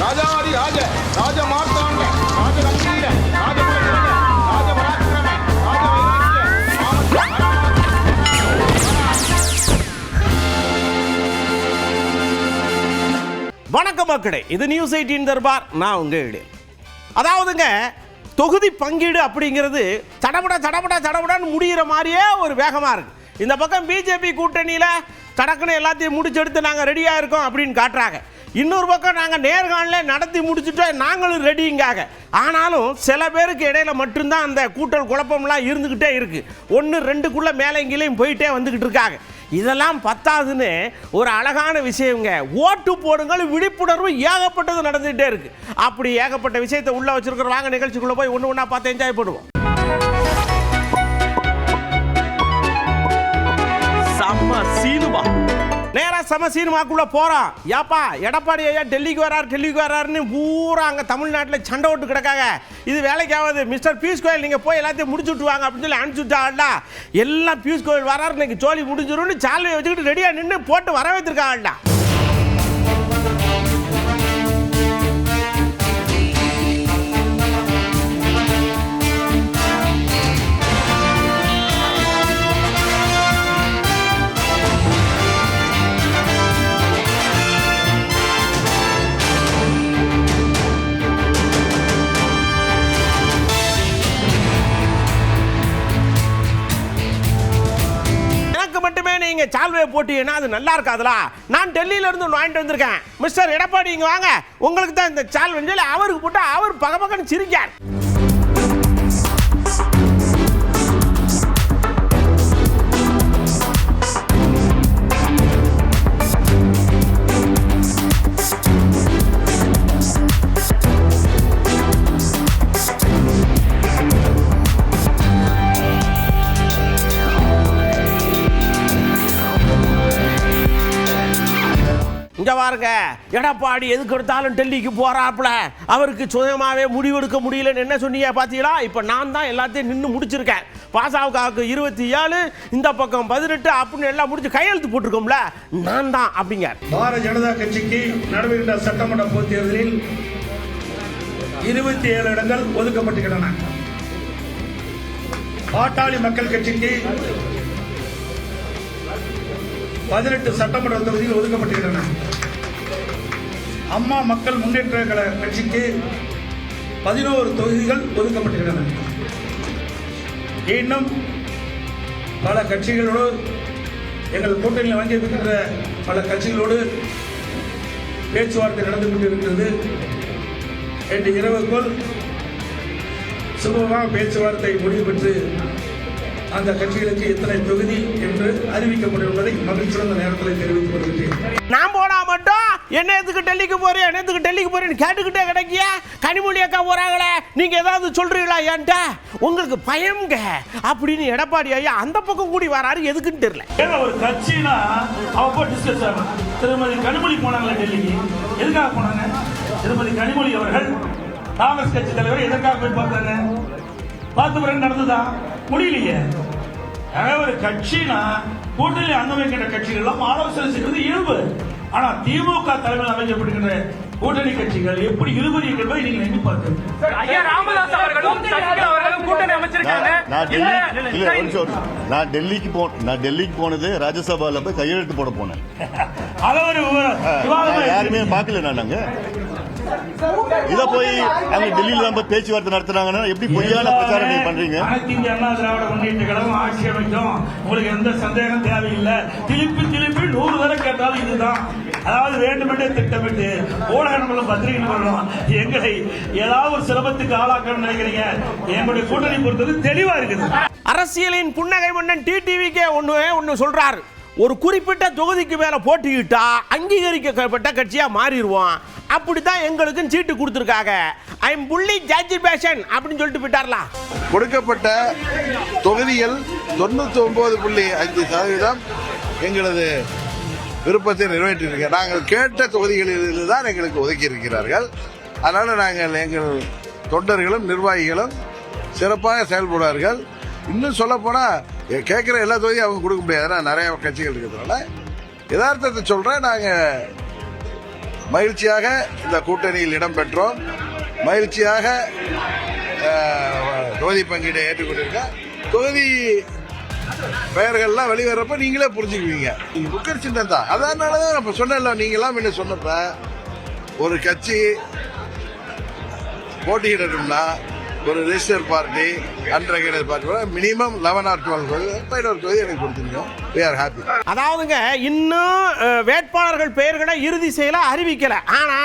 ராஜாதி ராஜ ராஜ மார்த்தாண்ட ராஜ கம்பீர ராஜ புரட்சிகர ராஜ பராக்கிரம ராஜ வைராக்கிய. வணக்கம் மக்களே, இது நியூஸ் 18 தர்பார். நான் உங்க இடையில். அதாவதுங்க, தொகுதி பங்கீடு அப்படிங்கிறது தடபடான்னு முடிகிற மாதிரியே ஒரு வேகமாக இருக்கு. இந்த பக்கம் பிஜேபி கூட்டணியில் தடக்குன்னு எல்லாத்தையும் முடிச்செடுத்து நாங்கள் ரெடியாக இருக்கோம் அப்படின்னு காட்டுறாங்க. இன்னொரு பக்கம் நாங்கள் நேர்காணலில் நடத்தி முடிச்சுட்டோம், நாங்களும் ரெடிங்காக. ஆனாலும் சில பேருக்கு இடையில மட்டும்தான் அந்த கூட்டல் குழப்பம்லாம் இருந்துக்கிட்டே இருக்கு. 1-2க்குள்ளே மேலே இங்கேயும் போயிட்டே வந்துக்கிட்டு இருக்காங்க. இதெல்லாம் பத்தாதுன்னு ஒரு அழகான விஷயங்க, ஓட்டு போடுங்கள் விழிப்புணர்வு ஏகப்பட்டது நடந்துகிட்டே இருக்கு. அப்படி ஏகப்பட்ட விஷயத்தை உள்ள வச்சிருக்கிற வாங்க நிகழ்ச்சிக்குள்ள போய் ஒன்று ஒன்றா பார்த்து என்ஜாய் பண்ணுவோம். செம்ம சீனுமா, நேரா செம சீனுமாக்குள்ள போறோம். ஏப்பா எடப்பாடி ஐயா டெல்லிக்கு வராருன்னு பூரா அங்கே தமிழ்நாட்டில் சண்டை ஓட்டு கிடக்காங்க. இது வேலைக்கு ஆகாது, மிஸ்டர் பியூஷ் கோயல் நீங்கள் போய் எல்லாத்தையும் முடிச்சு விட்டுவாங்க அப்படின்னு சொல்லி அனுப்பிச்சு விட்டாங்கடா. எல்லாம் பியூஷ் கோயல் வராரு, இன்னைக்கு ஜோலி முடிஞ்சிடும்னு சாலையை வச்சுக்கிட்டு ரெடியாக நின்று போட்டு வர வைத்திருக்காங்கடா. நீங்க சால்வையை போட்டீங்கன்னா அது நல்லா இருக்காதுல. நான் டெல்லியில இருந்து வாங்கிட்டு வந்திருக்கேன். மிஸ்டர் எடப்பாடி இங்க வாங்க, உங்களுக்கு தான் இந்த சால்வை சொல்லி அவருக்கு போட்டு அவர் பகபகன்னு சிரிக்கார். பாருங்க, எடப்பாடி எதுக்கு எடுத்தாலும் டெல்லிக்கு போறாப்ல, அவருக்கு சுயமாவே முடிவெடுக்க முடியலன்னு என்ன சொன்னீங்க பாத்தீங்களா? இப்ப நான் தான் எல்லாத்தையும் நின்று முடிச்சிருக்கேன். பாசாவுக்கு 27, இந்த பக்கம் 18 அப்படின்னு எல்லாம் முடிச்சு கையெழுத்து போட்டிருக்கோம்ல, நான் தான் அப்படிங்க. பாரதிய ஜனதா கட்சிக்கு நடைபெறுகின்ற சட்டமன்ற பொதுத் தேர்தலில் 27 இடங்கள் ஒதுக்கப்பட்டுள்ளன. பாட்டாளி மக்கள் கட்சிக்கு 18 சட்டமன்ற தொகுதிகள் ஒதுக்கப்பட்டுள்ளன. அம்மா மக்கள் முன்னேற்ற கழக கட்சிக்கு 11 தொகுதிகள் ஒதுக்கப்பட்டுள்ளன. இன்னும் பல கட்சிகளோடு, எங்கள் கூட்டணியில் வாங்கியிருக்கின்ற பல கட்சிகளோடு பேச்சுவார்த்தை நடந்து கொண்டிருக்கிறது. இன்று இரவுக்குள் சுமூகமாக பேச்சுவார்த்தை முடிவு பெற்று அந்த கட்சிகளுக்கு எத்தனை தொகுதி என்று அறிவிக்கப்படும் என்பதை மகிழ்ச்சியுடன் நேரத்தில் தெரிவித்துக் கொள்கிறேன். நான் போனா மட்டும் என்ன எதுக்கு டெல்லிக்கு போறேன்னு கேட்டுக்கிட்டே கிடைக்கிய. கனிமொழி அக்கா போறாங்களே, நீங்க ஏதாவது சொல்றீங்களா என்கிட்ட? உங்களுக்கு பயம்ங்க அப்படின்னு எடப்பாடி ஐயா அந்த பக்கம் கூடி வராரு, எதுக்குன்னு தெரியல. ஒரு கட்சினா அவங்க டிஸ்கஸ் ஆகும். திருமதி கனிமொழி போனாங்களா டெல்லிக்கு? எதுக்காக போனாங்க? திருமதி கனிமொழி அவர்கள் காங்கிரஸ் கட்சி தலைவர் எதற்காக போய் பார்த்தாங்க? பார்த்த பிறகு நடந்ததா? முடியலையே. ஒரு கட்சினா கூட்டணி அங்கம் வைக்கின்ற கட்சிகள் எல்லாம் ஆலோசனை செய்வது இயல்பு. ஆனா திமுக தலைமையில் அமைக்கப்பட்டிருக்கின்ற கூட்டணி கட்சிகள் எப்படி இழுபறி என்பதை நீங்க எண்ணி பார்க்க. ஐயா ராமதாஸ் அவர்களும் சசிகலா அவர்களும் கூட்டணி அமைச்சிருக்காங்க. நான் டெல்லிக்கு போனது ராஜ்யசபால போய் கையெழுத்து போட போனேன். யாருமே பார்க்கல. நாங்க இத போய் அங்க டெல்லியில தான் போய் பேச்சுவார்த்தை நடத்துறாங்கன்னா எப்படி பொய்யான பிரச்சாரம் நீங்க பண்றீங்க? அனைத்து இந்திய அண்ணா திராவிட முன்னேற்ற கழகம் ஆட்சி அமைக்கும், உங்களுக்கு எந்த சந்தேகம் தேவையில்லை. திருப்பி 100 தடவை கேட்டாலும் இதுதான். அதாவது வேண்டுமென்றே திட்டமிட்டு ஊடக நம்பரும் பத்திரிகை நம்பரும் எங்களை ஏதாவது ஒரு சிரமத்துக்கு ஆளாக்கணும்னு நினைக்கிறீங்க. எங்களுடைய கூட்டணி பொறுத்தது தெளிவா இருக்குது. அரசியலின் புன்னகை மன்னன் டிடிவிக்கே ஒன்னு சொல்றாரு, ஒரு குறிப்பிட்ட தொகுதிக்கு மேல போட்டியிட்டா அங்கீகரிக்கப்பட்ட கட்சியா மாறிடுவோம். அப்படித்தான் எங்களுக்கு சீட்டு கொடுத்துருக்காங்க. ஐ எம் புள்ளி ஜட்ஜ் பேஷன் அப்படின்னு சொல்லிட்டு போயிட்டார்ல. கொடுக்கப்பட்ட தொகுதிகள் 99.5% எங்களது விருப்பத்தை நிறைவேற்றியிருக்க. நாங்கள் கேட்ட தொகுதிகளில் தான் எங்களுக்கு ஒதுக்கி இருக்கிறார்கள். அதனால நாங்கள் எங்கள் தொண்டர்களும் நிர்வாகிகளும் சிறப்பாக செயல்படுவார்கள். இன்னும் சொல்ல போனா கேட்கிற எல்லா தொகுதியும் அவங்க கொடுக்க முடியாது, நிறைய கட்சிகள் இருக்கிறதுனால யதார்த்தத்தை சொல்றேன். நாங்க மகிழ்ச்சியாக இந்த கூட்டணியில் இடம்பெற்றோம். மகிழ்ச்சியாக தொகுதி பங்கீடை ஏற்றுக்கொண்டிருக்க. தொகுதி பெயர்கள்லாம் வெளிவரப்ப நீங்களே புரிஞ்சுக்குவீங்க. நீங்க புக்கர் சின்னம் தான். அதனாலதான் நான் சொன்னேன்ல, நீங்களாம் என்ன சொன்னப்ப ஒரு கட்சி போட்டியிடணும்னா ஒரு register party unrecognised party minimum 11 or 12 தொகுதி எனக்கு கொடுத்துருக்கோம். we are happy. அதாவதுங்க இன்னும் வேட்பாளர்கள் பெயர்களை இறுதி செய்யல, அறிவிக்கல. ஆனா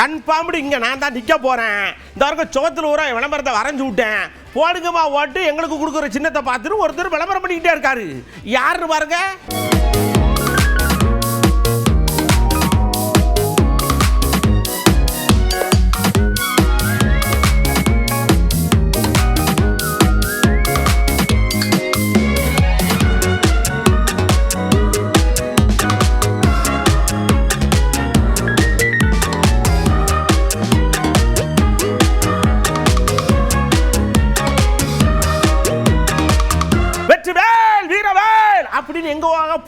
கன்ஃபார்ம்டு இங்க நான் தான் நிக்க போறேன். இந்த வரைக்கும் சோத்துல ஊரா விளம்பரத்தை வரைஞ்சு விட்டேன், போடுங்கம்மா ஓட்டு, எங்களுக்கு கொடுக்குற சின்னத்தை பார்த்துட்டு ஒருத்தர் விளம்பரம் பண்ணிக்கிட்டே இருக்காரு. யாருன்னு பாருங்க.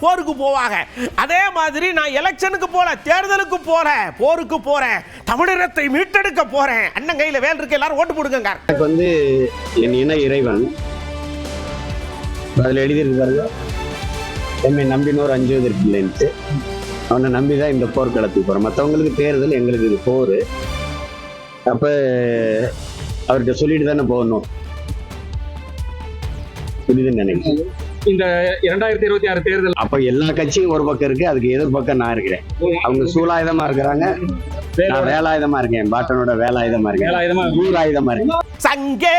போருக்கு போவாங்க. அதே மாதிரி நான் எலெக்ஷனுக்கு போல, தேர்தலுக்கு போல, போருக்கு போறேன், தமிழகத்தை மீட்டெடுக்க போறேன். அண்ணன் கையில வேல் இருக்கு, எல்லாரும் ஓட்டு போடுங்க. எனக்கு வந்து என் இன இறைவன் அதில் எழுதியிருக்காரு, என்னை நம்பினோர் அஞ்சுவதற்கு இல்லைன்ட்டு. அவனை நம்பிதான் இந்த போர்க்களத்துக்கு போறேன். மற்றவங்களுக்கு தேர்தல், எங்களுக்கு இது போர். அப்ப அவர்கிட்ட சொல்லிட்டு தானே போகணும். புரியுதுன்னு நினைக்கிறேன். இந்த 2026 தேர்தல் அப்ப எல்லா கட்சியும் ஒரு பக்கம் இருக்கு, அதுக்கு எதிர்பக்கம் நான் இருக்கிறேன். அவங்க சூலாயுதமா இருக்கிறாங்க, நான் வேலாயுதமா இருக்கேன். பாட்டனோட வேலாயுதமா இருக்கேன், ஊராயுதமா இருக்கேன். சங்கே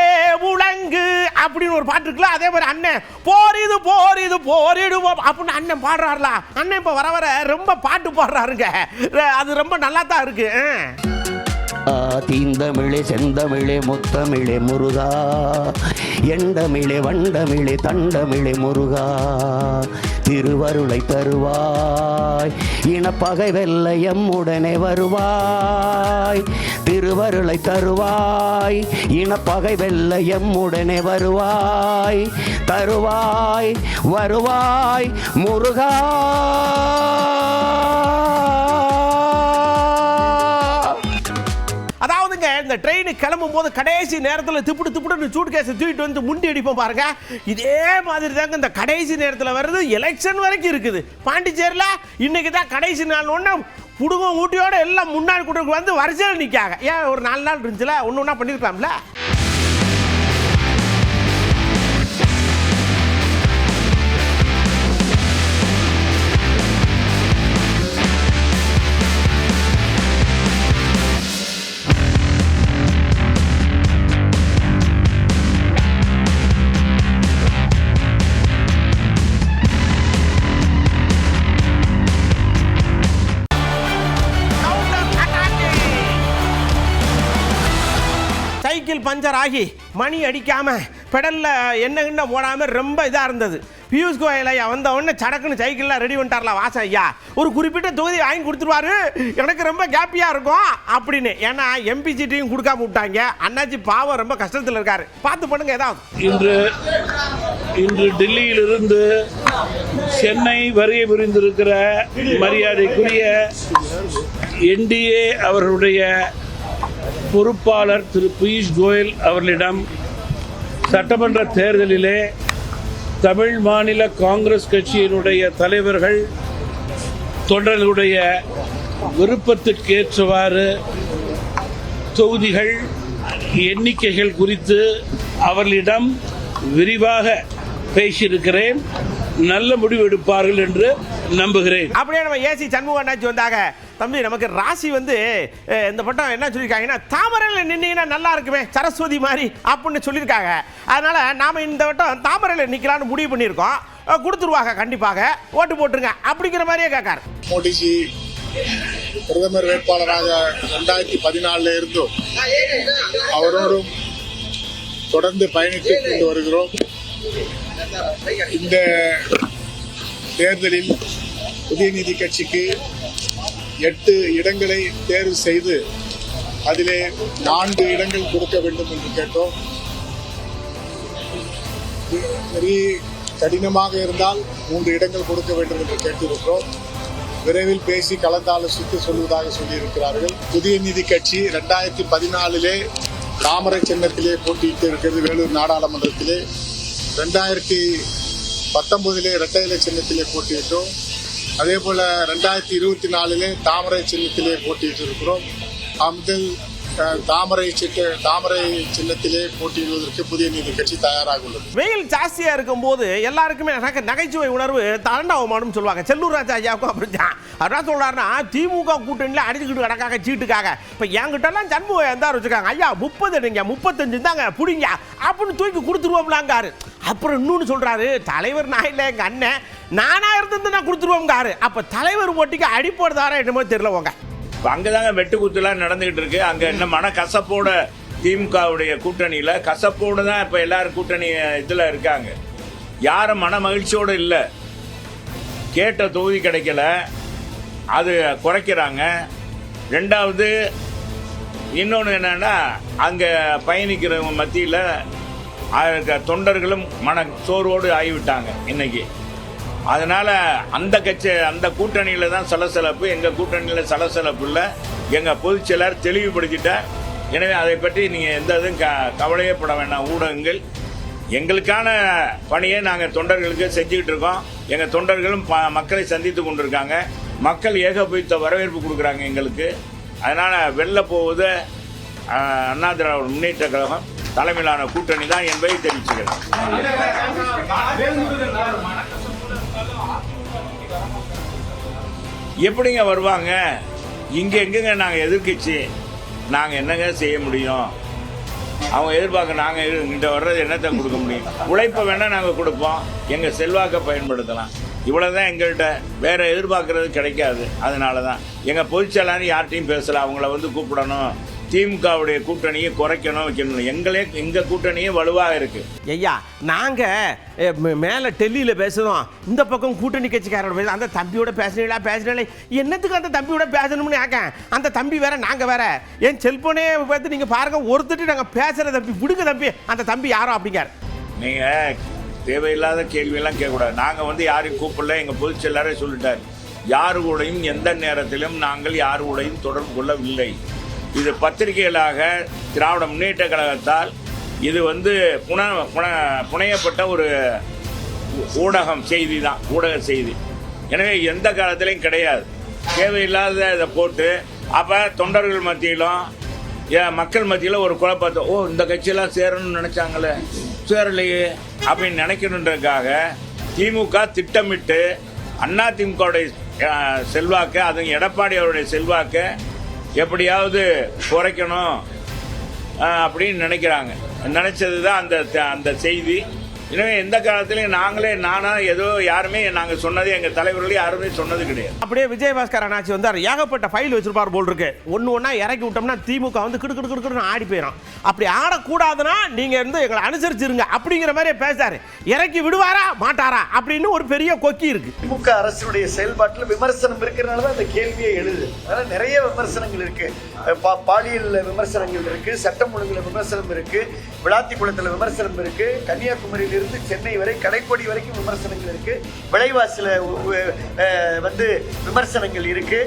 உலங்கு அப்படின்னு ஒரு பாட்டு இருக்குல்ல, அதே மாதிரி அண்ணன் போரிது போரிது போரிடுவோம் அப்படின்னு அண்ணன் பாடுறாருல. அண்ணன் இப்ப வர வர ரொம்ப பாட்டு பாடுறாருங்க. அது ரொம்ப நல்லா தான் இருக்கு. தீந்தமிழே செந்தமிழே முத்தமிழே முருகா, எண்டமிழே வண்டமிழே தண்டமிழே முருகா, திருவருளை தருவாய், இனப்பகை வெல்ல எம்முடனே வருவாய், திருவருளை தருவாய், இனப்பகை வெல்ல எம்முடனே வருவாய், தருவாய் வருவாய் முருகா. இந்த ட்ரெயின் கிளம்பும் போது கடைசி நேரத்தில் திப்புடு சூட் கேஸை தூக்கிட்டு வந்து முண்டி அடிப்போம் பாருங்க. இதே மாதிரி தாங்க இந்த கடைசி நேரத்தில் வருது. எலெக்ஷன் வரைக்கும் இருக்குது. பாண்டிச்சேரியில் இன்னைக்கு தான் கடைசி நாள். ஒன்று புடுங்க ஊட்டியோட எல்லாம் முன்னாள் கூட்டத்துக்கு வந்து வரிசையில் நிற்காங்க. ஏன் ஒரு 4 நாள் இருந்துச்சுல, ஒன்று ஒன்றா பண்ணியிருக்கலாம்ல. சைக்கிள் பஞ்சர் ஆகி மணி அடிக்காம பெடல்ல என்ன போடாம ரொம்ப இதா இருந்தது. பியூஷ் கோயல் ஐயா வந்த உடனே சடக்குன்னு சைக்கிள்லாம் ரெடி பண்ணிட்டார்ல வாசன் ஐயா. ஒரு குறிப்பிட்ட தொகுதி வாங்கி கொடுத்துருவாரு, எனக்கு ரொம்ப ஹாப்பியா இருக்கும் அப்படின்னு. ஏன்னா எம்பி சீட்டையும் கொடுக்காம விட்டாங்க. அண்ணாச்சி பாவம் ரொம்ப கஷ்டத்தில் இருக்காரு. பார்த்து பண்ணுங்க ஏதாவது. இன்று டெல்லியிலிருந்து சென்னை வருகை புரிந்திருக்கிற மரியாதைக்குரிய என்டிஏ அவர்களுடைய பொறுப்பாளர் திரு பியூஷ் கோயல் அவர்களிடம் சட்டமன்ற தேர்தலிலே தமிழ் மாநில காங்கிரஸ் கட்சியினுடைய தலைவர்கள் தொண்டர்களுடைய விருப்பத்திற்கேற்றவாறு தொகுதிகள் எண்ணிக்கைகள் குறித்து அவர்களிடம் விரிவாக பேசியிருக்கிறேன். நல்ல முடிவு எடுப்பார்கள் என்று நம்புகிறேன். அப்படியே நம்ம ஏசி சண்முக அண்ணாச்சி வந்தாங்க. தம்பி, நமக்கு ராசி வந்து இந்த பட்டம் என்ன சொல்லியிருக்காங்கன்னா, தாமரையில் நின்னீங்கன்னா நல்லா இருக்குமே சரஸ்வதி மாதிரி அப்படின்னு சொல்லியிருக்காங்க. அதனால நாம இந்த வட்டம் தாமரையில் நிற்கலான்னு முடிவு பண்ணியிருக்கோம். கொடுத்துருவாங்க, கண்டிப்பாக ஓட்டு போட்டுருங்க அப்படிங்கிற மாதிரியே கேட்காரு. மோடிஜி பிரதமர் வேட்பாளராக 2014 இருந்தோம். அவரோடும் தொடர்ந்து பயணித்து கொண்டு வருகிறோம். இந்த தேர்தலில் புதிய நீதி கட்சிக்கு 8 இடங்களை தேர்வு செய்து அதிலே 4 இடங்கள் கொடுக்க வேண்டும் என்று கேட்டோம். வெரி கடினமாக இருந்தால் 3 இடங்கள் கொடுக்க வேண்டும் என்று கேட்டிருக்கிறோம். விரைவில் பேசி கலந்தாலோசித்து சொல்வதாக சொல்லியிருக்கிறார்கள். புதிய நீதி கட்சி 2014 தாமரை சின்னத்திலே போட்டியிட்டு இருக்கிறது வேலூர் நாடாளுமன்றத்திலே. 2019 இரட்டை இலை சின்னத்திலே போட்டியிட்டோம். அதே போல 2024 தாமரை சின்னத்திலே போட்டியிட்டு இருக்கிறோம். முதல் தாமரை சின்னத்திலே போட்டியிடுவதற்கு புதிய நீதி கட்சி தயாராக உள்ளது. வெயில் ஜாஸ்தியா இருக்கும் போது எல்லாருக்குமே நகைச்சுவை உணர்வு தாண்டவமானும் சொல்லுவாங்க. செல்லூர் ராஜா ஐயாவுக்கும் அப்படிதான். அதான் சொல்றாருன்னா திமுக கூட்டணியில அடிச்சுக்கிட்டு கிடக்காக சீட்டுக்காக இப்ப என்கிட்ட எல்லாம் ஜன்மம் இருந்தாரு வச்சுக்காங்க. ஐயா 30 நீங்க 35 தாங்க புடிங்க அப்படின்னு தூக்கி கொடுத்துருவோம்லாங்காரு. அப்புறம் இன்னொன்னு சொல்றாரு, தலைவர் நான் இல்லை எங்க அண்ணன், நானா இருந்து நான் கொடுத்துருவோங்காரு. அப்ப தலைவர் ஓட்டிக்கு அடிப்போடுதாரா என்னமோ தெரியல போங்க. அங்கதாங்க வெட்டுக்குத்துலாம் நடந்துகிட்டு இருக்கு. அங்க என்ன மன கசப்போட திமுகவுடைய கூட்டணியில கசப்போடு தான் இப்ப எல்லாரும் கூட்டணி இதுல இருக்காங்க. யாரும் மன மகிழ்ச்சியோடு இல்லை. கேட்ட தொகுதி கிடைக்கல, அது குறைக்கிறாங்க. ரெண்டாவது இன்னொன்று என்னன்னா, அங்க பயணிக்கிறவங்க மத்தியில் தொண்டர்களும் மன சோர்வோடு ஆகிவிட்டாங்க இன்னைக்கு. அதனால அந்த கூட்டணியில தான் சலசலப்பு. எங்க கூட்டணியில சலசலப்பு இல்லை. எங்க பொதுச் செயலர் தெளிவுபடுத்திட்டார். எனவே அதை பற்றி நீங்க எந்த இதுவும் கவலையே பட வேண்டாம். ஊடகங்கள் எங்களுக்கான பணியை நாங்கள் தொண்டர்களுக்கு செஞ்சுக்கிட்டு இருக்கோம். எங்க தொண்டர்களும் மக்களை சந்தித்து கொண்டிருக்காங்க. மக்கள் ஏகோபித்த வரவேற்பு கொடுக்குறாங்க எங்களுக்கு. அதனால வெளில போவது அண்ணா திராவிட முன்னேற்ற கழகம் தலைமையிலான கூட்டணி தான் என்பதை தெரிவிச்சுக்கிறேன். எப்படிங்க வருவாங்க? இங்க எங்கங்க நாங்க எதிர்க்கட்சி, நாங்க என்னங்க செய்ய முடியும்? அவங்க எதிர்பார்க்க நாங்க இங்க வர்றது என்னத்தை கொடுக்க முடியும்? உழைப்ப வேணா நாங்க கொடுப்போம், எங்க செல்வாக்க பயன்படுத்தலாம். இவ்வளவுதான் எங்கள்கிட்ட. வேற எதிர்பார்க்கறது கிடைக்காது. அதனாலதான் எங்க பொதுச்செயலாளர் யார்ட்டையும் பேசல. அவங்கள கூப்பிடணும், திமுகவுடைய கூட்டணியை குறைக்கணும், வைக்கணும். எங்க கூட்டணியே வலுவாக இருக்கு. ஐயா நாங்க மேல டெல்லியில பேசுறோம், இந்த பக்கம் கூட்டணி கட்சிக்காரோட பேச. அந்த தம்பியோட பேசுறீங்களா என்னத்துக்கு அந்த தம்பியோட பேசணும்னு ஆக்க. அந்த தம்பி வேற நாங்க வேற. என் செல்போனே பார்த்து நீங்க பாருங்க, ஒருத்தட்டு நாங்க பேசுற தம்பி விடுங்க தம்பி, அந்த தம்பி யாரோ அப்படிங்காரு. நீங்க தேவையில்லாத கேள்வியெல்லாம் கேட்கக்கூடாது. நாங்க யாரையும் கூப்பிடல. எங்க பொதுச் செயலாளரே சொல்லிட்டாரு, யாரு கூடயும் எந்த நேரத்திலும் நாங்கள் யாரு கூடயும் தொடர்பு கொள்ளவில்லை. இது பத்திரிகைகளாக திராவிட முன்னேற்ற கழகத்தால் இது புனையப்பட்ட ஒரு ஊடகம் செய்தி தான், ஊடக செய்தி. எனவே எந்த காலத்திலையும் கிடையாது. தேவையில்லாத இதை போட்டு அப்போ தொண்டர்கள் மத்தியிலும் மக்கள் மத்தியில் ஒரு குழப்பத்தை, இந்த கட்சியெல்லாம் சேரணும்னு நினைச்சாங்களே, சேரலையே அப்படின்னு நினைக்கணுன்றதுக்காக திமுக திட்டமிட்டு அண்ணா திமுகவுடைய செல்வாக்கு, அது எடப்பாடி அவருடைய செல்வாக்கு எப்படியாவது குறைக்கணும் அப்படின்னு நினைக்கிறாங்க. நினைச்சது தான் அந்த செய்தி. எனவே எந்த காலத்திலையும் நானா ஏதோ யாருமே நாங்க சொன்னது, எங்க தலைவர்களே யாருமே சொன்னது கிடையாது. அப்படியே விஜயபாஸ்கர் அண்ணாச்சி வந்தார், ஏகப்பட்ட ஃபைல் வச்சிருப்பார் போல் இருக்கு. ஒண்ணா இறக்கி விட்டோம்னா திமுக கிடுக்கிட்டு ஆடி போயிடும். அப்படி ஆடக்கூடாதுன்னா நீங்க எங்களை அனுசரிச்சிருங்க அப்படிங்கிற மாதிரி பேசாரு. இறக்கி விடுவாரா மாட்டாரா அப்படின்னு ஒரு பெரிய கொக்கி இருக்கு. திமுக அரசுடைய செயல்பாட்டில் விமர்சனம் இருக்கிறனால தான் அந்த கேள்வியே எழுது. அதனால நிறைய விமர்சனங்கள் இருக்கு. பாலியல் விமர்சனங்கள் இருக்கு, சட்டம் ஒழுங்குல விமர்சனம் இருக்கு, விளாத்திக்குளத்தில் விமர்சனம் இருக்கு, கன்னியாகுமரியில் இருந்து சென்னை வரை கடைக்கோடி வரைக்கும் விமர்சனங்கள் இருக்கு, விலைவாசில விமர்சனங்கள் இருக்கு,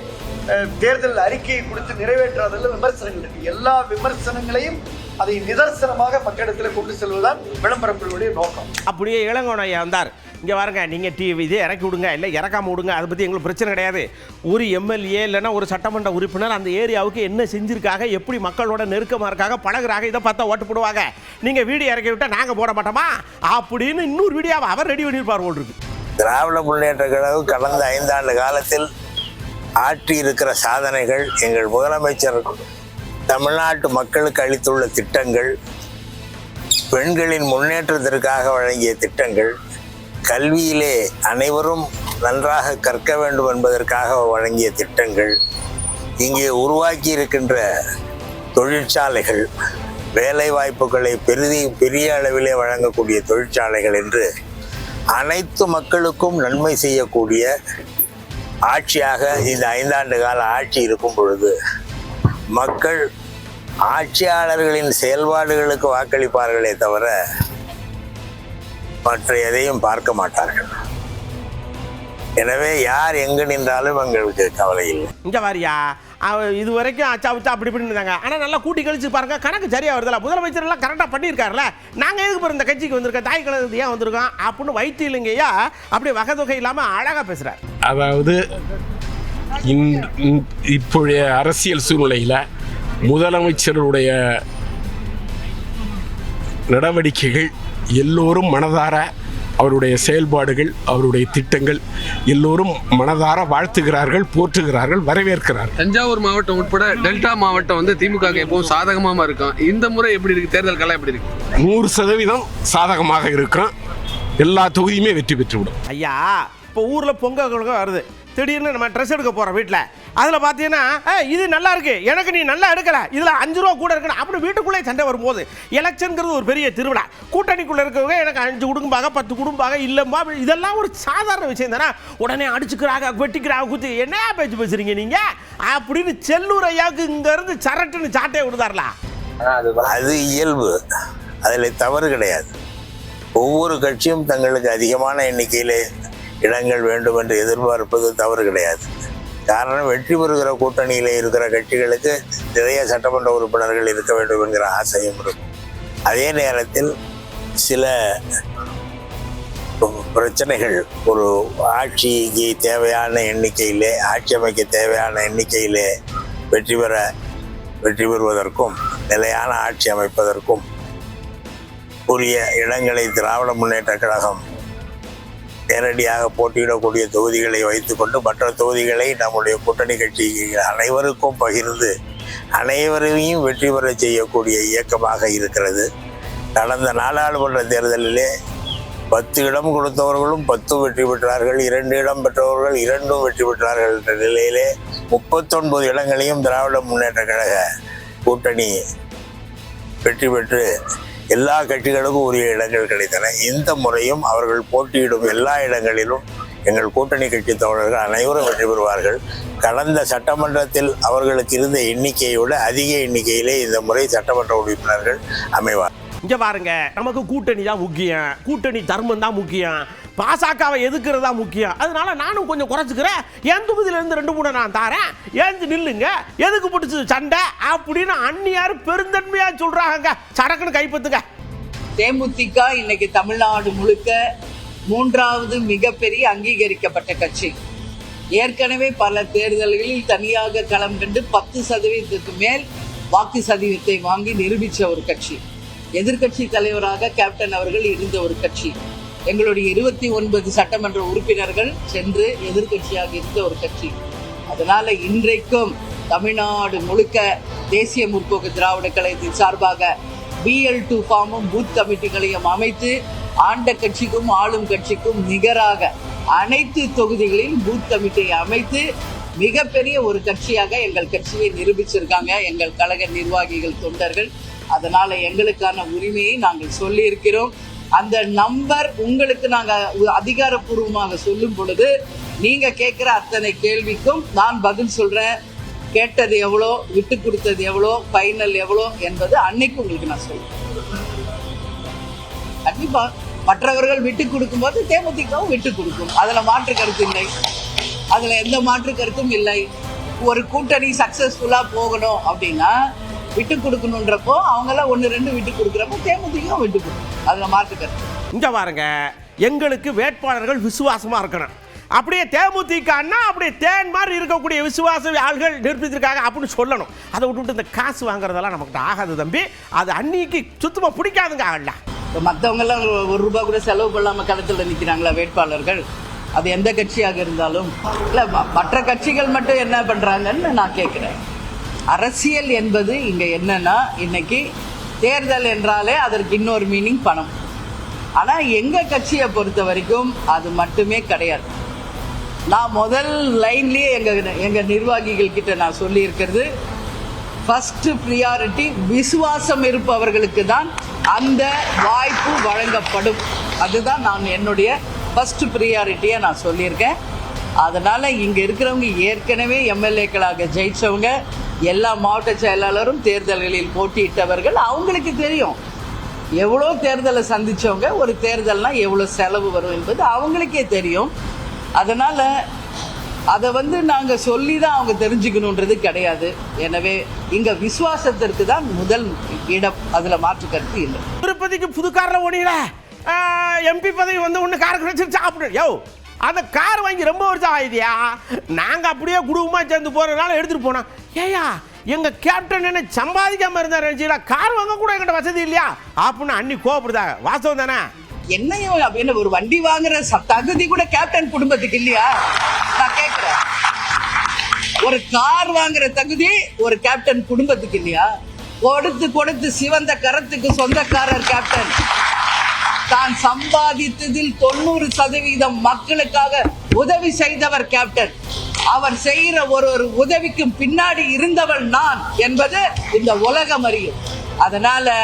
தேர்தல் அறிக்கையை கொடுத்து நிறைவேற்றாததில் விமர்சனங்கள் இருக்கு. எல்லா விமர்சனங்களையும் அதை நிதர்சனமாக மக்களிடத்தில் கொண்டு செல்வதுதான் விளம்பரங்களுடைய நோக்கம். அப்படியே இளங்கோவன் ஐயா வந்தார். இங்கே பாருங்க, நீங்கள் இதே இறக்கி விடுங்க, இல்லை இறக்காம விடுங்க, அதை பற்றி எங்களுக்கு பிரச்சனை கிடையாது. ஒரு எம்எல்ஏ இல்லைன்னா ஒரு சட்டமன்ற உறுப்பினர் அந்த ஏரியாவுக்கு என்ன செஞ்சிருக்காங்க, எப்படி மக்களோட நெருக்கமாக இருக்காங்க, பழகுறாங்க, இதை பார்த்தா ஓட்டு போடுவாங்க. நீங்கள் வீடியோ இறக்கி விட்டால் நாங்கள் போட மாட்டோமா அப்படின்னு இன்னொரு வீடியோவை அவர் ரெடி பண்ணியிருப்பார் போல் இருக்கு. திராவிட முன்னேற்ற கழகம் கடந்த 5 ஆண்டு காலத்தில் ஆற்றி இருக்கிற சாதனைகள், எங்கள் முதலமைச்சர் தமிழ்நாட்டு மக்களுக்கு அளித்துள்ள திட்டங்கள், பெண்களின் முன்னேற்றத்திற்காக வழங்கிய திட்டங்கள், கல்வியிலே அனைவரும் நன்றாக கற்க வேண்டும் என்பதற்காக வழங்கிய திட்டங்கள், இங்கே உருவாக்கி இருக்கின்ற தொழிற்சாலைகள், வேலை வாய்ப்புகளை பெரிய அளவிலே வழங்கக்கூடிய தொழிற்சாலைகள் என்று அனைத்து மக்களுக்கும் நன்மை செய்யக்கூடிய ஆட்சியாக இந்த 5 ஆண்டு கால ஆட்சி இருக்கும் பொழுது மக்கள் ஆட்சியாளர்களின் செயல்பாடுகளுக்கு வாக்களிப்பார்களே தவிர மற்ற எதையும் பார்க்க மாட்டார்கள். எனவே யார் எங்க நின்றாலும் எங்களுக்கு கவலை இல்லை. இங்க வாரியா இது வரைக்கும் அச்சா உச்சா அப்படி இப்படின்னு இருந்தாங்க. ஆனால் நல்லா கூட்டி கழிச்சு பாருங்க, கணக்கு சரியா வருதுல. முதலமைச்சர் எல்லாம் கரெக்டாக பண்ணியிருக்காருல. நாங்கள் எதுக்கு பாரு இந்த கட்சிக்கு வந்திருக்கோம், தாய் கழகத்துக்கு ஏன் வந்திருக்கோம் அப்படின்னு வைத்து இல்லைங்கய்யா அப்படியே வகை தொகை இல்லாமல் அழகாக பேசுகிறார். அதாவது இப்போதைய அரசியல் சூழ்நிலையில் முதலமைச்சருடைய நடவடிக்கைகள் எல்லோரும் மனதார அவருடைய செயல்பாடுகள், அவருடைய திட்டங்கள் எல்லோரும் மனதார வாழ்த்துகிறார்கள், போற்றுகிறார்கள், வரவேற்கிறார்கள். தஞ்சாவூர் மாவட்டம் உட்பட டெல்டா மாவட்டம் வந்து திமுக எப்பவும் சாதகமாக இருக்கும். இந்த முறை எப்படி இருக்கு? தேர்தல் கலை எப்படி இருக்கு? 100% சாதகமாக இருக்கும். எல்லா தொகுதியுமே வெற்றி பெற்றுவிடும். ஐயா, இப்போ ஊரில் பொங்கல் வருது, திடீர்னு நம்ம ட்ரெஸ் எடுக்க போகிறோம் வீட்டில். அதில் பார்த்தீங்கன்னா இது நல்லா இருக்கு, எனக்கு நீ நல்லா எடுக்கல, இதில் 5 ரூபா கூட இருக்குன்னு அப்படி வீட்டுக்குள்ளே சண்டை வரும்போது, எலெக்ஷனுங்கிறது ஒரு பெரிய திருவிழா. கூட்டணிக்குள்ளே இருக்கவங்க எனக்கு 5 குடும்பாக 10 குடும்பாக இல்லைம்மா, இதெல்லாம் ஒரு சாதாரண விஷயம் தானே. உடனே அடிச்சுக்கிறாங்க, வெட்டிக்கிறாங்க, குத்தி என்ன பேச்சு பேசுறீங்க நீங்கள் அப்படின்னு செல்லூர் ஐயாவுக்கு இங்கேருந்து சரட்டுன்னு சாட்டையை விடுதார்ல. அது இயல்பு, அதில் தவறு கிடையாது. ஒவ்வொரு கட்சியும் தங்களுக்கு அதிகமான எண்ணிக்கையில் இடங்கள் வேண்டும் என்று எதிர்பார்ப்பது தவறு கிடையாது. காரணம், வெற்றி பெறுகிற கூட்டணியில் இருக்கிற கட்சிகளுக்கு நிறைய சட்டமன்ற உறுப்பினர்கள் இருக்க வேண்டும் என்கிற ஆசையும் இருக்கும். அதே நேரத்தில் சில பிரச்சனைகள், ஒரு ஆட்சிக்கு தேவையான எண்ணிக்கையிலே, ஆட்சி அமைக்க தேவையான எண்ணிக்கையிலே வெற்றி பெறுவதற்கும் நிலையான ஆட்சி அமைப்பதற்கும் உரிய இடங்களை திராவிட முன்னேற்ற கழகம் நேரடியாக போட்டியிடக்கூடிய தொகுதிகளை வைத்துக்கொண்டு மற்ற தொகுதிகளை நம்முடைய கூட்டணி கட்சி அனைவருக்கும் பகிர்ந்து அனைவரையும் வெற்றி பெற செய்யக்கூடிய இயக்கமாக இருக்கிறது. கடந்த நாடாளுமன்ற தேர்தலிலே 10 இடம் கொடுத்தவர்களும் 10 வெற்றி பெற்றார்கள், 2 இடம் பெற்றவர்கள் 2 வெற்றி பெற்றார்கள் என்ற நிலையிலே 39 இடங்களையும் திராவிட முன்னேற்ற கழக கூட்டணி வெற்றி பெற்று எல்லா கட்சிகளுக்கும் உரிய இடங்கள் கிடைத்தன. இந்த முறையும் அவர்கள் போட்டியிடும் எல்லா இடங்களிலும் எங்கள் கூட்டணி கட்சி தோழர்கள் அனைவரும் வெற்றி பெறுவார்கள். கடந்த சட்டமன்றத்தில் அவர்களுக்கு இருந்த எண்ணிக்கையை விட அதிக எண்ணிக்கையிலே இந்த முறை சட்டமன்ற உறுப்பினர்கள் அமைவார். இங்க பாருங்க, நமக்கு கூட்டணி தான் முக்கியம், கூட்டணி தர்மம் தான் முக்கியம், பாசகவை எதுக்குறதா முக்கியம். அதனால நானும் கொஞ்சம் குறைச்சிக்கிறேன், என் தொகுதியிலேருந்து 2-3 நான் தாரேன், ஏந்து நில்லுங்க, எதுக்கு பிடிச்சது சண்டை அப்படின்னு அந்நியார் பெருந்தன்மையா சொல்றாங்க. சடக்குன்னு கைப்பற்றுங்க. தேமுதிக இன்னைக்கு தமிழ்நாடு முழுக்க 3வது மிகப்பெரிய அங்கீகரிக்கப்பட்ட கட்சி. ஏற்கனவே பல தேர்தல்களில் தனியாக களம் கண்டு 10% மேல் வாக்கு சதவீதத்தை வாங்கி நிரூபித்த ஒரு கட்சி. எதிர்கட்சி தலைவராக கேப்டன் அவர்கள் இருந்த ஒரு கட்சி. எங்களுடைய 29 சட்டமன்ற உறுப்பினர்கள் சென்று எதிர்கட்சியாக இருந்த ஒரு கட்சி. அதனால இன்றைக்கும் தமிழ்நாடு முழுக்க தேசிய முற்போக்கு திராவிட கழகத்தின் சார்பாக BL2 ஃபார்மும் பூத் கமிட்டிகளையும் அமைத்து ஆண்ட கட்சிக்கும் ஆளும் கட்சிக்கும் நிகராக அனைத்து தொகுதிகளில் பூத் கமிட்டியை அமைத்து மிகப்பெரிய ஒரு கட்சியாக எங்கள் கட்சியை நிரூபிச்சிருக்காங்க எங்கள் கழக நிர்வாகிகள், தொண்டர்கள். அதனால எங்களுக்கான உரிமையை நாங்கள் சொல்லி இருக்கிறோம். அந்த நம்பர் உங்களுக்கு நாங்கள் அதிகாரப்பூர்வமாக சொல்லும் பொழுது நீங்க கேட்கிற அத்தனை கேள்விக்கும் நான் பதில் சொல்றேன். கேட்டது எவ்வளோ, விட்டு கொடுத்தது எவ்வளோ, ஃபைனல் எவ்வளோ என்பது அன்னைக்கு உங்களுக்கு நான் சொல்றேன். கண்டிப்பா மற்றவர்கள் விட்டு கொடுக்கும் போது தேமுதிகவும் விட்டு கொடுக்கும், அதுல மாற்று கருத்து இல்லை, அதுல எந்த மாற்று கருத்தும் இல்லை. ஒரு கூட்டணி சக்சஸ்ஃபுல்லா போகணும் அப்படின்னா விட்டு கொடுக்கணுன்றப்போ அவங்கெல்லாம் 1-2 விட்டு கொடுக்குறப்போ தேமுதிகவும் விட்டு கொடுக்கும், அதுல மாற்று கருத்து. இங்க பாருங்க, எங்களுக்கு வேட்பாளர்கள் விசுவாசமா இருக்கணும். அப்படியே தேமுதிகன்னா அப்படியே தேன் மாதிரி இருக்கக்கூடிய விசுவாச ஆள்கள் நிரூபித்திருக்காங்க அப்படின்னு சொல்லணும். அதை விட்டுவிட்டு இந்த காசு வாங்குறதெல்லாம் நமக்கு ஆகாது தம்பி, அது அன்னைக்கு சுத்தமா பிடிக்காதுங்க. ஆகல மற்றவங்க எல்லாம் ₹1 கூட செலவு பண்ணாம களத்தில் நிற்கிறாங்களா வேட்பாளர்கள்? அது எந்த கட்சியாக இருந்தாலும் இல்லை, மற்ற கட்சிகள் மட்டும் என்ன பண்றாங்கன்னு நான் கேட்கிறேன். அரசியல் என்பது இங்க என்னன்னா, இன்னைக்கு தேர்தல் என்றாலே அதற்கு இன்னொரு மீனிங் பணம். ஆனா எங்க கட்சியை பொறுத்த வரைக்கும் அது மட்டுமே கிடையாது. நான் முதல் லைன்லயே எங்க நிர்வாகிகள் கிட்ட நான் சொல்லி இருக்கிறது, ஃபர்ஸ்ட் பிரியாரிட்டி விசுவாசம் இருப்பவர்களுக்கு தான் அந்த வாய்ப்பு வழங்கப்படும். அதுதான் நான் என்னுடைய ஃபர்ஸ்ட் பிரியாரிட்டியை நான் சொல்லியிருக்கேன். அதனால இங்க இருக்கிறவங்க ஏற்கனவே எம்எல்ஏக்களாக ஜெயிச்சவங்க, எல்லா மாவட்ட செயலாளரும் தேர்தல்களில் போட்டியிட்டவர்கள், அவங்களுக்கு தெரியும் எவ்வளோ தேர்தலை சந்திச்சவங்க, ஒரு தேர்தல்னா எவ்வளோ செலவு வரும் என்பது அவங்களுக்கே தெரியும். அதனால அதை நாங்கள் சொல்லி தான் அவங்க தெரிஞ்சுக்கணுன்றது கிடையாது. எனவே இங்கே விசுவாசத்திற்கு தான் முதல் இடம், அதில் மாற்று கருத்து இல்லை. திருப்பதிக்கு புது காரில் ஓடில எம்பி பதவி ஒன்று கார் கிடைச்சிருச்சா அப்படின்னு யோ அந்த கார் வாங்கி ரொம்ப வருஷம் ஆயிதியா. நாங்கள் அப்படியே குடும்பமாக சேர்ந்து போகிறதுனால எடுத்துகிட்டு போனோம். ஏயா எங்கள் கேப்டன் என்ன சம்பாதிக்காமல் இருந்தார் நினச்சிங்களா, கார் வாங்க கூட எங்கிட்ட வசதி இல்லையா அப்படின்னு அன்னி கோவப்படுதாங்க. வாஸ்தவம் தானே? என்னையும் அப்படின்னு ஒரு வண்டி வாங்குற தகுதி கூட கேப்டன் குடும்பத்துக்கு இல்லையா? நான் கேட்கிறேன், ஒரு கார் வாங்குற தகுதி ஒரு கேப்டன் குடும்பத்துக்கு இல்லையா? கொடுத்து கொடுத்து சிவந்த கரத்துக்கு சொந்தக்காரர் கேப்டன். தான் சம்பாதித்ததில் 90% மக்களுக்காக உதவி செய்தவர் கேப்டன். அவர் செய்கிற ஒரு உதவிக்கும் பின்னாடி இருந்தவள் நான் என்பது இந்த உலகம் அறியும். அதனால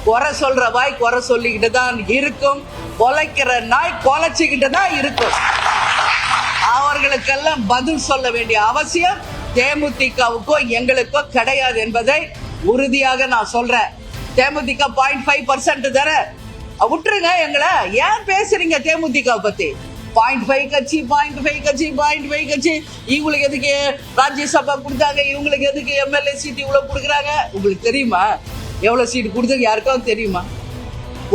குறை சொல்ற வாய் குறை சொல்லிக்கிட்டு தான் இருக்கும், கொலைக்கிற நாய் கொலைச்சிக்கிட்டு தான் இருக்கும். அவர்களுக்கெல்லாம் பதில் சொல்ல வேண்டிய அவசியம் தேமுதிகவுக்கோ எங்களுக்கோ கிடையாது என்பதை உறுதியாக நான் சொல்றேன். தேமுதிக 0.5% தர விட்டுருங்க எங்களை. ஏன் பேசுறீங்க தேமுதிக பத்தி? 0.5 கட்சி 0.5 கட்சி 0.5 கட்சி. இவங்களுக்கு எதுக்கு ராஜ்யசபா கொடுத்தாங்க, இவங்களுக்கு எதுக்கு எம்எல்ஏ சீட் இவ்வளவு கொடுக்குறாங்க? உங்களுக்கு தெரியுமா எவ்வளவு சீட் கொடுத்தது? யாருக்காவது தெரியுமா?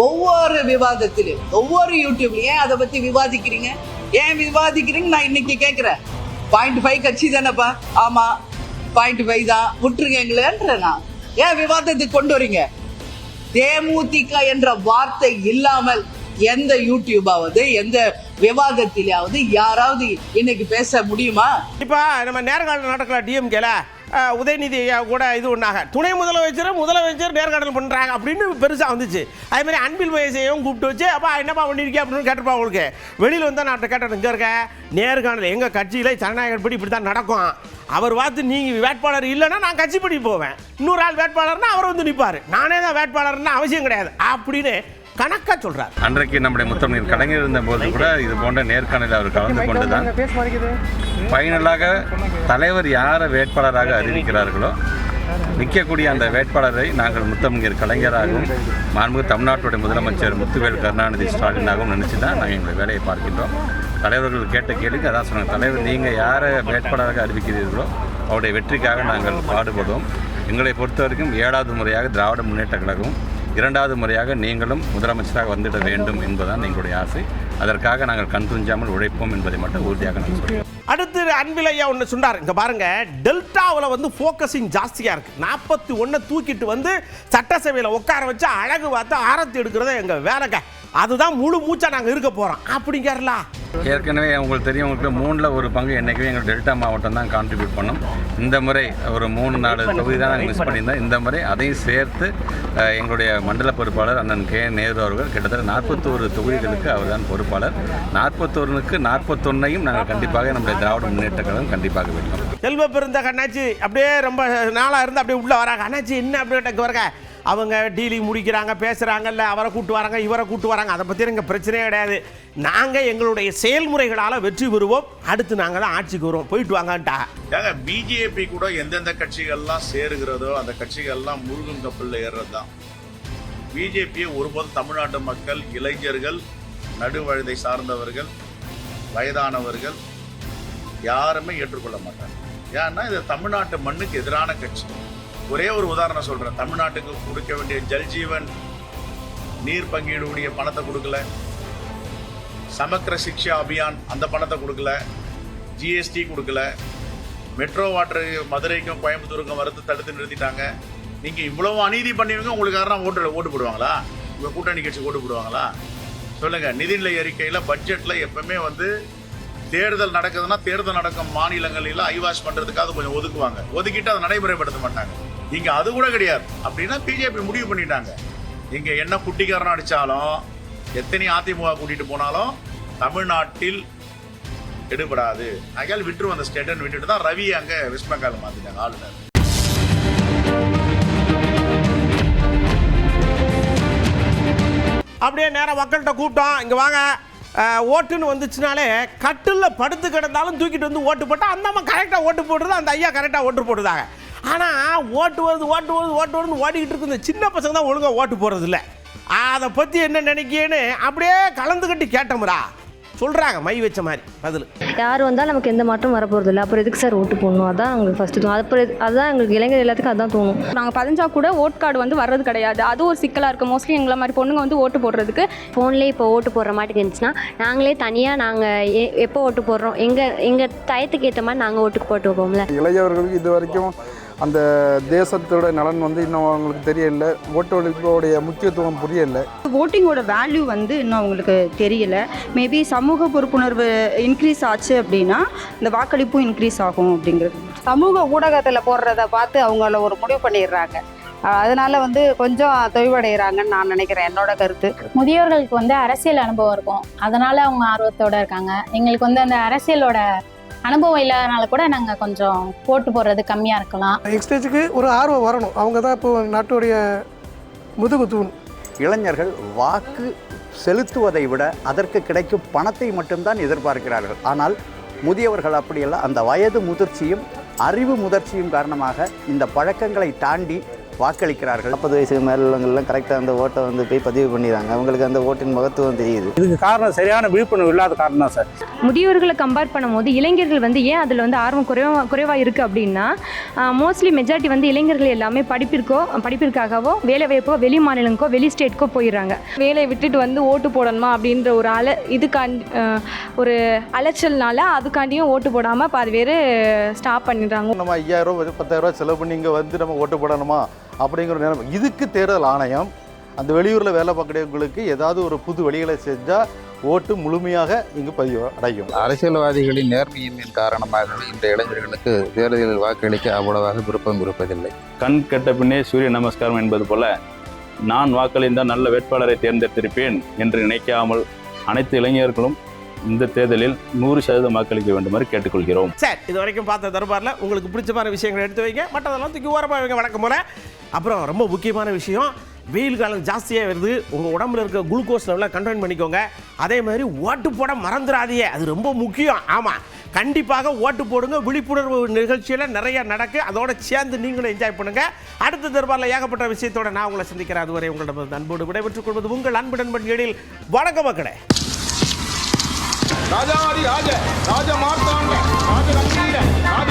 ஒவ்வொரு விவாதத்திலும் ஒவ்வொரு யூடியூப்லயும் ஏன் அதை பத்தி விவாதிக்கிறீங்க? ஏன் விவாதிக்கிறீங்க நான் இன்னைக்கு கேட்கிறேன். 0.5 கட்சி தானேப்பா? ஆமா 0.5 தான், விட்டுருங்க எங்களேன்ற. நான் ஏன் விவாதத்துக்கு கொண்டு வரீங்க? தேமுதிக என்ற வார்த்தை இல்லாமல் எந்த யூடியூபாவது எந்த விவாதத்திலாவது யாராவது இன்னைக்கு பேச முடியுமா? இப்போ நம்ம நேர்காணல் நடக்கல டிஎம்கேல உதயநிதி கூட இது ஒன்றாக துணை முதலமைச்சர் நேர்காணல் பண்ணுறாங்க அப்படின்னு பெருசாக வந்துச்சு. அதேமாதிரி அன்பில் மகேஷையும் கூப்பிட்டு வச்சு அப்பா என்னப்பா பண்ணியிருக்கேன் அப்படின்னு கேட்டிருப்பா. அவங்களுக்கு வெளியில் வந்தால் நான் கேட்டேன், இங்கே இருக்க நேர்காணல் எங்கள் கட்சியில் ஜனநாயக படி இப்படி தான் நடக்கும். அவர் பார்த்து நீங்கள் வேட்பாளர் இல்லைன்னா நான் கட்சி படி போவேன், இன்னொரு ஆள் வேட்பாளர்னா அவர் வந்து நிற்பார், நானே தான் வேட்பாளர்னா அவசியம் கிடையாது அப்படின்னு கணக்கா சொல்றார். அன்றைக்கு நம்முடைய முத்தமிழ் கலைஞர் இருந்த போது கூட இது போன்ற நேர்காணலில் அவர் கலந்து கொண்டுதான் ஃபைனலாக தலைவர் யாரை வேட்பாளராக அறிவிக்கிறார்களோ நிற்கக்கூடிய அந்த வேட்பாளரை நாங்கள் முத்தமிழர் கலைஞராகவும் மாண்புமிகு தமிழ்நாட்டுடைய முதலமைச்சர் முத்துவேல் கருணாநிதி ஸ்டாலினாகவும் நினச்சி தான் நாங்கள் எங்கள் வேலையை பார்க்கின்றோம். தலைவர்கள் கேட்ட கேள்விக்கு அதான் சொன்னாங்க, தலைவர் நீங்கள் யாரை வேட்பாளராக அறிவிக்கிறீர்களோ அவருடைய வெற்றிக்காக நாங்கள் பாடுபடுவோம். எங்களை பொறுத்த வரைக்கும் 7வது முறையாக திராவிட முன்னேற்ற கழகம், 2வது முறையாக நீங்களும் முதலமைச்சராக வந்துட வேண்டும் என்பதுதான் எங்களுடைய ஆசை. அதற்காக நாங்கள் கண் துஞ்சாமல் உழைப்போம் என்பதை மட்டும் உறுதியாக நான் சொல்கிறேன். அடுத்து அன்பில் ஐயா ஒன்று சொன்னார். இங்கே பாருங்க, டெல்டாவில் ஃபோக்கஸிங் ஜாஸ்தியாக இருக்குது. 41 தூக்கிட்டு சட்டசபையில் உட்கார வச்சு அழகு பார்த்து ஆரத்தி எடுக்கிறத எங்கள் வேலைங்க, அதுதான் முழு மூச்சா நாங்கள் இருக்க போகிறோம் அப்படிங்கிறல. ஏற்கனவே உங்களுக்கு தெரியும், உங்களுக்கு 3ல் ஒரு பங்கு என்றைக்குமே எங்கள் டெல்டா மாவட்டம் தான் கான்ட்ரிபியூட் பண்ணோம். இந்த முறை ஒரு 3-4 தொகுதி தான் நாங்கள் மிஸ் பண்ணியிருந்தோம். இந்த முறை அதையும் சேர்த்து எங்களுடைய மண்டல பொறுப்பாளர் அண்ணன் கே நேரு அவர்கள் கிட்டத்தட்ட 41 தொகுதிகளுக்கு அவர் தான் பொறுப்பாளர். 41க்கு 41ஐயும் நாங்கள் கண்டிப்பாக நம்முடைய திராவிட முன்னேற்ற கழகம் கண்டிப்பாக வெல்லும். செல்வ பெருந்த அண்ணாச்சி அப்படியே ரொம்ப நாளாக இருந்து அப்படியே உள்ளே வராங்க. அண்ணாச்சி என்ன அப்படியே வரங்க, அவங்க டீலிங் முடிக்கிறாங்க, பேசுகிறாங்கல்ல, அவரை கூட்டு வராங்க, இவரை கூட்டு வராங்க, அதை பற்றி எங்கள் பிரச்சனையே கிடையாது. நாங்கள் எங்களுடைய செயல்முறைகளால் வெற்றி பெறுவோம், அடுத்து நாங்கள் தான் ஆட்சிக்கு வருவோம், போயிட்டு வாங்கன்ட்டா. ஏங்க பிஜேபி கூட எந்தெந்த கட்சிகள்லாம் சேருகிறதோ அந்த கட்சிகள்லாம் முருகன் கப்பலில் ஏறுறது தான். பிஜேபியை ஒருபோதும் தமிழ்நாட்டு மக்கள், இளைஞர்கள், நடுவழுதை சார்ந்தவர்கள், வயதானவர்கள் யாருமே ஏற்றுக்கொள்ள மாட்டாங்க. ஏன்னா இது தமிழ்நாட்டு மண்ணுக்கு எதிரான கட்சி. ஒரே ஒரு உதாரணம் சொல்றேன். தமிழ்நாட்டுக்கு கொடுக்க வேண்டிய ஜல்ஜீவன் நீர் பங்கீடுடைய பணத்தை கொடுக்கல, சமக்கிர சிக்ஷா அபியான் அந்த பணத்தை கொடுக்கல, ஜிஎஸ்டி கொடுக்கல, மெட்ரோ வாட்டர் மதுரைக்கும் கோயம்புத்தூருக்கும் வரது தடுத்து நிறுத்திட்டாங்க. நீங்க இவ்வளவு அநீதி பண்ணுவீங்க, உங்களுக்கு யாரும் ஓட்டு போடுவாங்களா? உங்க கூட்டணி கட்சி ஓட்டு போடுவாங்களா? சொல்லுங்க. நிதிநிலை அறிக்கையில பட்ஜெட்ல எப்பவுமே தேர்தல் நடக்குதுன்னா தேர்தல் நடக்கும் மாநிலங்களில் ஐவாஷ் பண்றதுக்காக கொஞ்சம் ஒதுக்குவாங்க, ஒதுக்கிட்டு அதை நடைமுறைப்படுத்த மாட்டாங்க. இங்க அது கூட கிடையாது. அப்படின்னா பிஜேபி முடிவு பண்ணிட்டாங்க, இங்க என்ன குட்டிக்காரன் அடிச்சாலும் எத்தனை அதிமுக கூட்டிட்டு போனாலும் தமிழ்நாட்டில் எடுபடாது. ஆகையால் விட்டு வந்த ஸ்டேட்டன் விட்டுட்டு தான் ரவி அங்க வெஸ்ட் பெங்கால் மாத்திட்டாங்க ஆளுநர். அப்படியே நேரம் மக்கள்கிட்ட கூப்பிட்டோம், இங்கே வாங்க ஓட்டுன்னு வந்துச்சுனாலே கட்டில் படுத்து கிடந்தாலும் தூக்கிட்டு ஓட்டு போட்டால் அந்த அம்மா கரெக்டாக ஓட்டு போடுறது, அந்த ஐயா கரெக்டாக ஓட்டு போடுறாங்க. ஆனால் ஓட்டு வருதுன்னு ஓடிக்கிட்டு இருக்கு இந்த சின்ன பசங்க தான் ஒழுங்காக ஓட்டு போடுறது இல்லை. அதை பற்றி என்ன நினைக்கேன்னு அப்படியே கலந்துக்கிட்டு கேட்டோம்ரா. சொல்கிறாங்க மை வச்ச மாதிரி பதில். யார் வந்தால் நமக்கு எந்த மாற்றம் வரப்போகிறது இல்லை, அப்புறம் எதுக்கு சார் ஓட்டு போடணும், அதான் எங்களுக்கு ஃபஸ்ட்டு தோணும். அப்புறம் அதுதான் எங்களுக்கு இளைஞர் எல்லாத்துக்கும் அதுதான் தோணும். நாங்கள் பதிஞ்சா கூட ஓட் கார்டு வந்து வர்றது கிடையாது, அது ஒரு சிக்கலாக இருக்குது. மோஸ்ட்லி எங்களை மாதிரி பொண்ணுங்க வந்து ஓட்டு போடுறதுக்கு ஃபோன்லேயே இப்போ ஓட்டு போடுற மாட்டுக்கு இருந்துச்சுன்னா நாங்களே தனியாக நாங்கள் எப்போ ஓட்டு போடுறோம் எங்கள் டயத்துக்கு ஏற்ற மாதிரி நாங்கள் ஓட்டுக்கு போட்டு வைப்போம்ல. இளைஞர்களுக்கு இது வரைக்கும் அந்த தேசத்தோட நலன் வந்து இன்னும் அவங்களுக்கு தெரியல, ஓட்டளிப்போடைய முக்கியத்துவம் புரியல, ஓட்டிங்கோட வேல்யூ வந்து இன்னும் அவங்களுக்கு தெரியல. மேபி சமூக பொறுப்புணர்வு இன்க்ரீஸ் ஆச்சு அப்படின்னா இந்த வாக்களிப்பும் இன்க்ரீஸ் ஆகும் அப்படிங்கிறது. சமூக ஊடகத்தில் போடுறத பார்த்து அவங்கள ஒரு முடிவு பண்ணிடுறாங்க, அதனால வந்து கொஞ்சம் தொய்வடைகிறாங்கன்னு நான் நினைக்கிறேன், என்னோட கருத்து. முதியோர்களுக்கு வந்து அரசியல் அனுபவம் இருக்கும், அதனால அவங்க ஆர்வத்தோட இருக்காங்க. எங்களுக்கு வந்து அந்த அரசியலோட அனுபவம் இல்லாதனால கூட நாங்கள் கொஞ்சம் போட்டு போடுறது கம்மியாக இருக்கலாம். யங்ஸ்டேஜுக்கு ஒரு ஆர்வம் வரணும், அவங்க தான் இப்போ நாட்டுடைய முதுகு தூண். இளைஞர்கள் வாக்கு செலுத்துவதை விட அதற்கு கிடைக்கும் பணத்தை மட்டும்தான் எதிர்பார்க்கிறார்கள். ஆனால் முதியவர்கள் அப்படியல்ல, அந்த வயது முதிர்ச்சியும் அறிவு முதிர்ச்சியும் காரணமாக இந்த பழக்கங்களை தாண்டி வாக்களிக்கிறார்கள். 40 வயசுக்கு மேலே உள்ளவங்கெல்லாம் கரெக்டாக அந்த ஓட்டை வந்து போய் பதிவு பண்ணிடுறாங்க, அவங்களுக்கு அந்த ஓட்டின் மகத்துவம் தெரியுது. இதுக்கு காரணம் சரியான விழிப்புணர்வு இல்லாத காரணம் தான் சார். முதியோர்களை கம்பேர் பண்ணும்போது இளைஞர்கள் வந்து ஏன் அதில் வந்து ஆர்வம் குறைவாக இருக்குது அப்படின்னா, மோஸ்ட்லி மெஜாரிட்டி வந்து இளைஞர்கள் எல்லாமே படிப்பிற்காகவோ வேலைவாய்ப்போ வெளி மாநிலங்களுக்கோ வெளி ஸ்டேட்டுக்கோ போயிடுறாங்க. வேலையை விட்டுட்டு வந்து ஓட்டு போடணுமா அப்படின்ற ஒரு ஒரு அலைச்சல்னால அதுக்காண்டியும் ஓட்டு போடாமல் பாதி பேர் ஸ்டாப் பண்ணிடுறாங்க. நம்ம 5000 10,000 செலவு பண்ணி இங்கே வந்து நம்ம ஓட்டு போடணுமா அப்படிங்கிற நேரம். இதுக்கு தேர்தல் ஆணையம் அந்த வெளியூரில் வேலை பார்க்கக்கூடியவங்களுக்கு ஏதாவது ஒரு புது வழிகளை செஞ்சால் ஓட்டு முழுமையாக இங்கு பதிவு அடையும். அரசியல்வாதிகளின் நேர்மையின்மையின் காரணமாக இந்த இளைஞர்களுக்கு தேர்தலில் வாக்களிக்க அவ்வளவாக விருப்பம் இருப்பதில்லை. கண் கெட்ட பின்னே சூரிய நமஸ்காரம் என்பது போல நான் வாக்களித்தால் நல்ல வேட்பாளரை தேர்ந்தெடுத்திருப்பேன் என்று நினைக்காமல் அனைத்து இளைஞர்களும் இந்த தேர்தலில் 100% வாக்களிக்க வேண்டுமாறு கேட்டுக்கொள்கிறோம். சரி, இது வரைக்கும் பார்த்த தர்பாரில் உங்களுக்கு பிடிச்சமான விஷயங்களை எடுத்து வைங்க, மற்றதெல்லாம் தூக்கி ஓரமாக வைங்க வழக்கம் போல. அப்புறம் ரொம்ப முக்கியமான விஷயம், வெயில் காலம் ஜாஸ்தியாக வருது, உங்கள் உடம்புல இருக்க குளுக்கோஸ் லெவலை கண்ட்ரோல் பண்ணிக்கோங்க. அதே மாதிரி ஓட்டு போட மறந்துடாதீங்க, அது ரொம்ப முக்கியம். ஆமாம், கண்டிப்பாக ஓட்டு போடுங்க. விழிப்புணர்வு நிகழ்ச்சியில் நிறைய நடக்கு, அதோட சேர்ந்து நீங்களும் என்ஜாய் பண்ணுங்க. அடுத்த தர்பாரில் ஏகப்பட்ட விஷயத்தோட நான் உங்களை சந்திக்கிறேன். அதுவரை உங்களிடம் அன்போடு விடைபெற்றுக் கொள்வது உங்கள் அன்பு நண்பன் எழில். வணக்கம் மக்களே. ராஜாதி ராஜ ராஜ மார்த்தாண்ட ராஜ